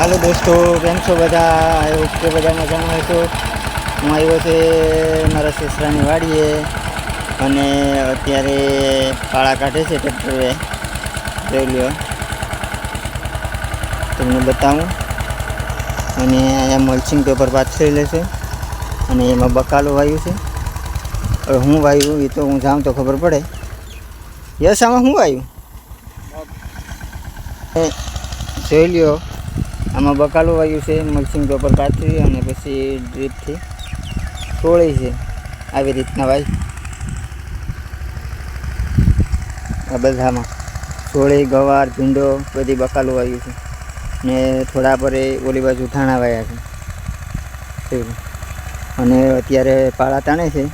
હાલો દોસ્તો, કેમ છો બધા? એવું કે બધા મજામાં છો? હું આવ્યો છે મારા સસરાની વાડીએ અને અત્યારે પાળા કાઢે છે ટ્રેક્ટરે. જોઈ લ્યો, તમને બતાવું. અને અહીંયા મલ્ચિંગ પેપર પાથરી લેશે અને એમાં બકાલો વાવ્યું છે. હવે હું વાવ્યું એ તો હું જાઉં તો ખબર પડે. યસ, આમાં શું વાવ્યું જોઈ લ્યો. આમાં બકાલું વાવ્યું છે, મલ્ચિંગ પેપર પાથરી અને પછી ડ્રીપથી તોળી છે. આવી રીતના ભાઈ આ બધામાં ચોળી, ગવાર, ભીંડો બધી બકાલું વાવ્યું છે. ને થોડા પર ઓલી બાજુ ધાણા વાવ્યા છે. અને અત્યારે પાળા તાણે છે.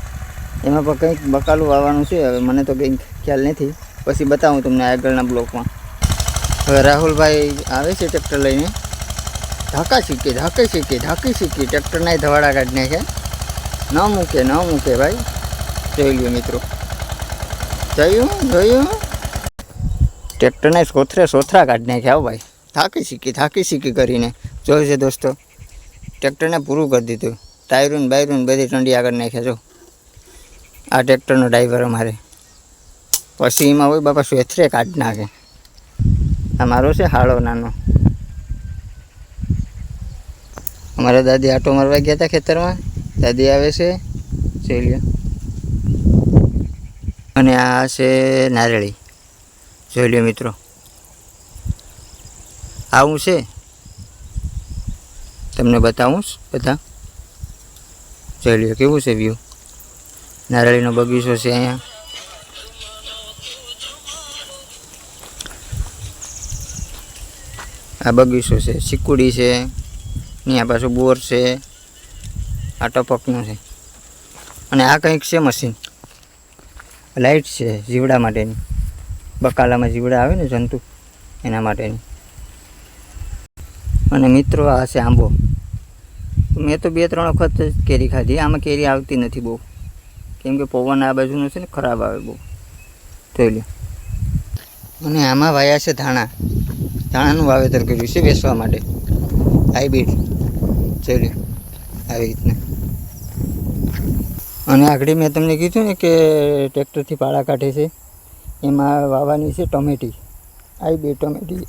એમાં પણ કંઈક બકાલું વાવવાનું છે. હવે મને તો કંઈક ખ્યાલ નથી, પછી બતાવું તમને આગળના બ્લોકમાં. હવે રાહુલભાઈ આવે છે ટ્રેક્ટર લઈને. ઢાંકી શીખી ટ્રેક્ટરના ધવાડા કાઢી નાખ્યા. ન મૂકે ભાઈ. જોઈ લ્યો મિત્રો, જોયું ટ્રેક્ટરના સોથરા કાઢી નાખ્યા. આવો ભાઈ, થાકી શીખી કરીને જોયું છે દોસ્તો. ટ્રેક્ટરને પૂરું કરી દીધું. ટાયરું બાયરું બધી ઠંડી આગળ નાખ્યા. જો આ ટ્રેક્ટરનો ડ્રાઈવર અમારે. પછી એમાં હોય બાપા સોથરે કાઢી નાખે. આ મારો છે હાળો નાનો. અમારા દાદી આટો મારવા ગયા હતા ખેતરમાં. દાદી આવે છે, જોઈ લ્યો. અને આ છે નારળી. જોઈ લ્યો મિત્રો, આવું છે. તમને બતાવું બધા. જોઈ લ્યો કેવું છે વ્યૂ. નારળીનો બગીચો છે અહીંયા. આ બગીચો છે, ચીકુડી છે, ત્યાં પાછું બોર છે, આ ટપકનું છે. અને આ કંઈક છે મશીન, લાઇટ છે જીવડા માટેની. બકાલામાં જીવડા આવે ને જંતુ, એના માટેની. અને મિત્રો આ છે આંબો. મેં તો 2-3 વખત કેરી ખાધી. આમાં કેરી આવતી નથી બહુ, કેમ કે પવન આ બાજુનો છે ને ખરાબ આવે બહુ. જોઈ લો. અને આમાં વાયા છે ધાણાનું વાવેતર કર્યું છે વેચવા માટે, હાઈબ્રિડ. જોઈ લો આવી રીતના. અને આગળ મેં તમને કીધું ને કે ટ્રેક્ટરથી પાળા કાઢે છે. એમાં વાવવાની છે ટમેટી, હાઈબ્રિડ ટમેટી.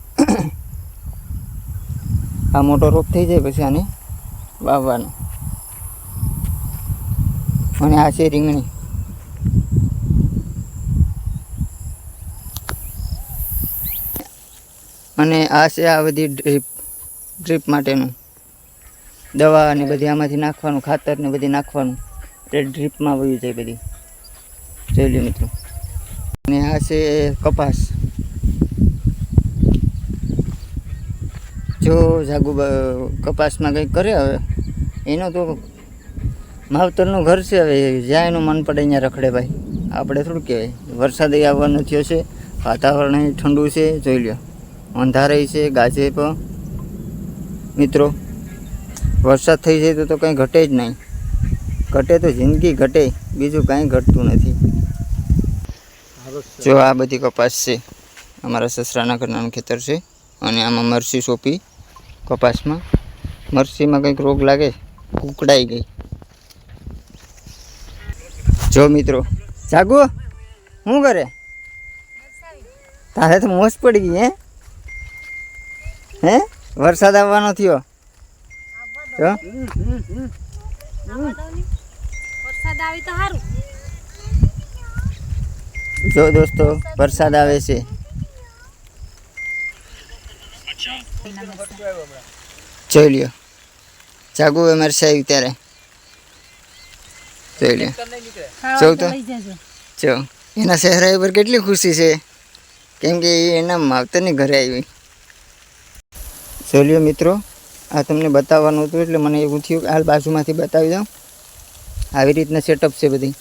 આ મોટો રોપ થઈ જાય પછી આને વાવવાનો. અને આ છે રીંગણી. અને આ છે આ બધી ડ્રીપ માટેનું દવા અને બધી આમાંથી નાખવાનું, ખાતર ને બધી નાખવાનું. એટલે ડ્રીપમાં વહી જાય બધી. જોઈ લો મિત્રો. અને આ છે કપાસ. જો જાગુ કપાસમાં કંઈક કરે. હવે એનો તો માવતરનું ઘર છે. હવે જ્યાં એનું મન પડે અહીંયા રખડે ભાઈ. આપણે થોડું કહેવાય. વરસાદ આવવાનો થયો છે, વાતાવરણ ઠંડુ છે. જોઈ લો, અંધારાઈ છે, ગાજે પણ. મિત્રો વરસાદ થઈ જાય તો કંઈ ઘટે જ નહીં. ઘટે તો જિંદગી ઘટે, બીજું કાંઈ ઘટતું નથી. જો આ બધી કપાસ છે, અમારા સસરાના ઘરનાનું ખેતર છે. અને આમાં મરચી સોંપી કપાસમાં. મરચીમાં કંઈક રોગ લાગે, કુકડાઈ ગઈ. જો મિત્રો, જાગુ શું કરે? તારે તો મોજ પડી ગઈ. હે વરસાદ આવવાનો થયો. જો જો દોસ્તો, વરસાદ આવે છે. જોઈ લ્યો, જાગુ મરસી આવી ત્યારે. જોઈ લ્યો, જોઉં તો જો એના ચહેરા ઉપર કેટલી ખુશી છે, કેમ કે એના માવતરની ઘરે આવી. જોઈ લ્યો મિત્રો, આ તમને બતાવવાનું હતું એટલે મને એવું થયું કે હાલ બાજુમાંથી બતાવી દઉં. આવી રીતના સેટઅપ છે બધી.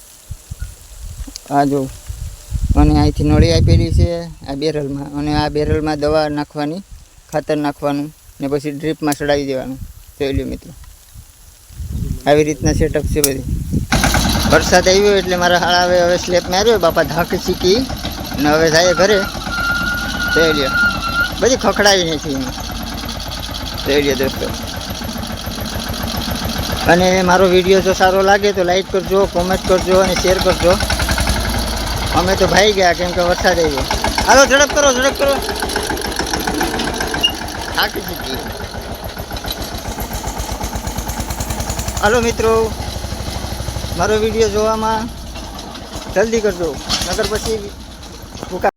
આ જો, અને અહીંથી નળી આપેલી છે આ બેરલમાં. અને આ બેરલમાં દવા નાખવાની, ખાતર નાખવાનું, ને પછી ડ્રીપમાં ચડાવી દેવાનું. જોઈ લો મિત્રો, આવી રીતના સેટઅપ છે બધી. વરસાદ આવ્યો એટલે મારા હાળા હવે સ્લેપ માર્યો બાપા, ધાક શીખી અને હવે જાય ઘરે. જોઈ લ્યો, બધી ખખડાવી નથી એમાં. જોઈ લો દોસ્તો. અને મારો વિડીયો જો સારો લાગે તો લાઈક કરજો, કોમેન્ટ કરજો અને શેર કરજો. અમે તો ભાઈ ગયા કેમ કે વરસાદ આવ્યો. હાલો ઝડપ કરો, ઝડપ કરો. થાકી જતી. હાલો મિત્રો, મારો વિડીયો જોવામાં જલ્દી કરજો, નકર પછી